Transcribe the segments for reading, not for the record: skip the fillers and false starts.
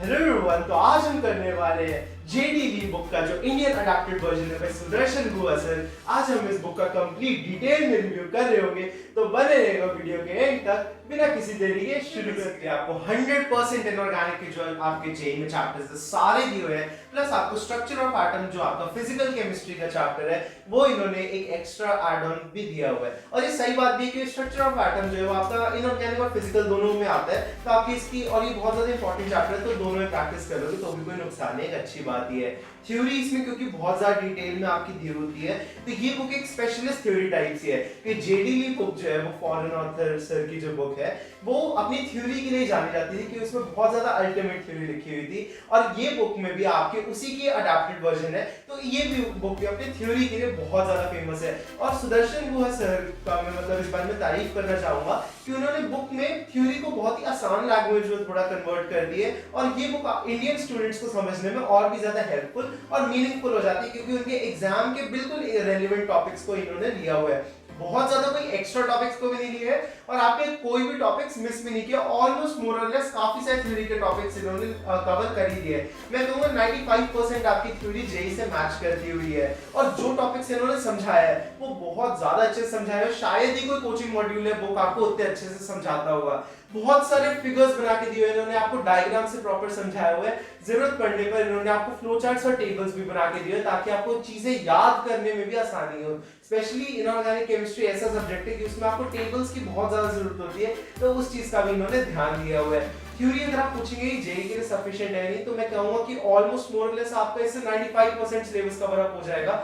Hello everyone, तो आज हम करने वाले हैं जेडी ली बुक का जो इंडियन अडैप्टेड वर्जन है बाय सुदर्शन गुहा सर। आज हम इस बुक का कंप्लीट डिटेल में रिव्यू कर रहे होंगे, तो बने रहेगा वीडियो के एंड तक। बिना किसी देरी के शुरू करते हैं। आपको 100% इनऑर्गेनिक के जो आपके चेन में चैप्टर्स सारे दिए हुए हैं, प्लस आपको स्ट्रक्चर ऑफ एटम जो आपका फिजिकल केमिस्ट्री का चैप्टर है वो इन्होंने एक एक्स्ट्रा एड ऑन भी दिया हुआ है। और ये सही बात भी है कि स्ट्रक्चर ऑफ एटम जो है वो आपका इनऑर्गेनिक और फिजिकल दोनों में आता है, तो आपकी इसकी और ये बहुत ज्यादा इंपॉर्टेंट चैप्टर है, तो दोनों में प्रैक्टिस करोगे तो भी कोई नुकसान नहीं है। एक अच्छी बात ये है थ्योरी इसमें क्योंकि बहुत ज्यादा डिटेल में आपकी दी होती है, तो ये बुक एक स्पेशलिस्ट थ्योरी टाइप से है कि जेडी ली बुक जो है वो फॉरेन ऑथर सर की जो बुक है वो अपनी थ्योरी के लिए जानी जाती थी कि उसमें बहुत ज्यादा अल्टीमेट थ्योरी लिखी हुई थी। और ये बुक में भी आपके उसी की अडैप्टेड वर्जन है, तो ये भी बुक भी अपनी थ्योरी के लिए बहुत ज्यादा फेमस है। और सुदर्शन गुहा सर का मैं मतलब इस बारे में तारीफ करना चाहूंगा कि उन्होंने बुक में थ्योरी को बहुत ही आसान लैंग्वेज में थोड़ा कन्वर्ट कर दिए, और ये बुक इंडियन स्टूडेंट्स को समझने में और भी ज्यादा हेल्पफुल और मीनिंगफुल हो जाती है, क्योंकि उनके एग्जाम के बिल्कुल रेलेवेंट टॉपिक्स को इन्होंने लिया हुआ है। बहुत ज्यादा कोई एक्स्ट्रा टॉपिक्स को भी नहीं लिए है और आपने कोई भी टॉपिक्स मिस भी नहीं किया। ऑलमोस्ट मोर और लेस काफी सारे थ्योरी के टॉपिक्स इन्होंने कवर कर ही दिए। मैं कहूंगा 95% आपकी थ्योरी जेई से मैच करती हुई है, और जो टॉपिक्स इन्होंने समझाया है वो बहुत ज्यादा अच्छे से समझाया है। शायद ही कोई कोचिंग मॉड्यूल है बुक आपको उतने अच्छे से समझाता होगा। बहुत सारे फिगर्स बना के दिए हुए इन्होंने, आपको डायग्राम से प्रॉपर समझाया हुआ है। जरूरत पड़ने पर इन्होंने आपको फ्लो चार्ट्स और टेबल्स भी बना के दिए हैं ताकि आपको चीजें याद करने में भी आसानी हो। स्पेशली इनऑर्गेनिक केमिस्ट्री ऐसा सब्जेक्ट है कि उसमें आपको टेबल्स की बहुत ज्यादा जरूरत होती है, तो उस चीज का भी इन्होंने ध्यान दिया हुआ है। थ्योरी अगर आप पूछेंगे जेई के लिए सफिशिएंट है नहीं, तो मैं कहूंगा कि ऑलमोस्ट मोर लेस आपका इससे 95% सिलेबस कवर अप हो जाएगा।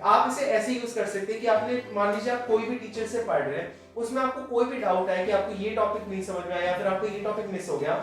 आप इसे ऐसे यूज कर सकते हैं कि आपने मान लीजिए आप कोई भी टीचर से पढ़ रहे हैं, उसमें आपको कोई भी डाउट है कि आपको ये टॉपिक नहीं समझ में आया या फिर आपको ये टॉपिक मिस हो गया,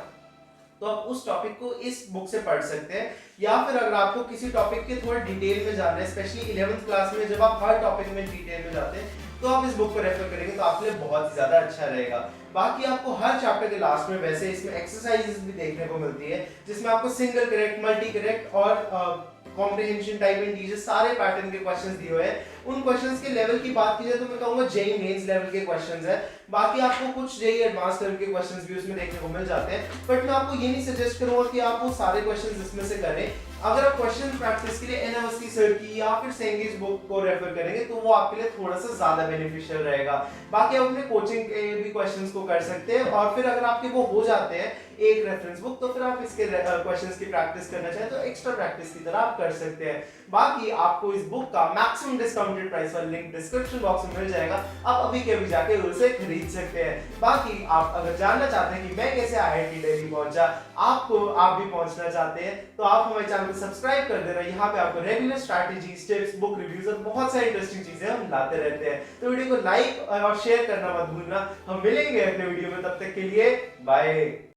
तो आप उस टॉपिक को इस बुक से पढ़ सकते हैं। या फिर अगर आपको किसी टॉपिक के थोड़ा डिटेल में जानना है, स्पेशली 11th क्लास में जब आप हर टॉपिक में डिटेल में जाते हैं, तो आप इस बुक को रेफर करेंगे तो आपके लिए बहुत ही ज्यादा अच्छा रहेगा। बाकी आपको हर चैप्टर के लास्ट में वैसे इसमें एक्सरसाइजेस भी देखने को मिलती है, जिसमें आपको सिंगल करेक्ट, मल्टी करेक्ट और कॉम्प्रिहेंशन टाइप इंटीजर सारे पैटर्न के क्वेश्चंस दिए हुए हैं। उन क्वेश्चंस के लेवल की बात की जाए तो मैं कहूंगा जेई मेंस लेवल के क्वेश्चंस है। बाकी आपको कुछ जेई एडवांस लेवल के क्वेश्चंस भी उसमें देखने को मिल जाते हैं, बट मैं आपको ये नहीं सजेस्ट करूंगा कि आप वो सारे क्वेश्चंस इसमें से करें। अगर आप क्वेश्चन प्रैक्टिस के लिए एन अवस्थी सर की या फिर सेंगेज बुक को रेफर करेंगे तो वो आपके लिए थोड़ा सा ज्यादा बेनिफिशियल रहेगा। बाकी आप अपने कोचिंग के भी क्वेश्चंस को कर सकते हैं, और फिर अगर आपके वो हो जाते हैं एक रेफरेंस बुक, तो फिर आप इसके क्वेश्चंस की प्रैक्टिस करना चाहें तो एक्स्ट्रा प्रैक्टिस की तरह आप कर सकते हैं। बाकी आपको इस बुक का मैक्सिमम डिस्काउंटेड प्राइस वाला लिंक डिस्क्रिप्शन बॉक्स में मिल जाएगा, आप अभी के अभी जाके उसे खरीद सकते हैं। बाकी आप अगर जानना चाहते हैं कि मैं कैसे आईआईटी दिल्ली पहुंचा, आप भी पहुंचना चाहते हैं, तो आप हमारे चैनल को सब्सक्राइब कर देना। यहाँ पे आपको regular strategies, tips, book reviews और बहुत सारी इंटरेस्टिंग चीजें हम लाते रहते हैं। तो वीडियो को लाइक और शेयर करना मत भूलना। हम मिलेंगे अगले वीडियो में, तब तक के लिए बाय।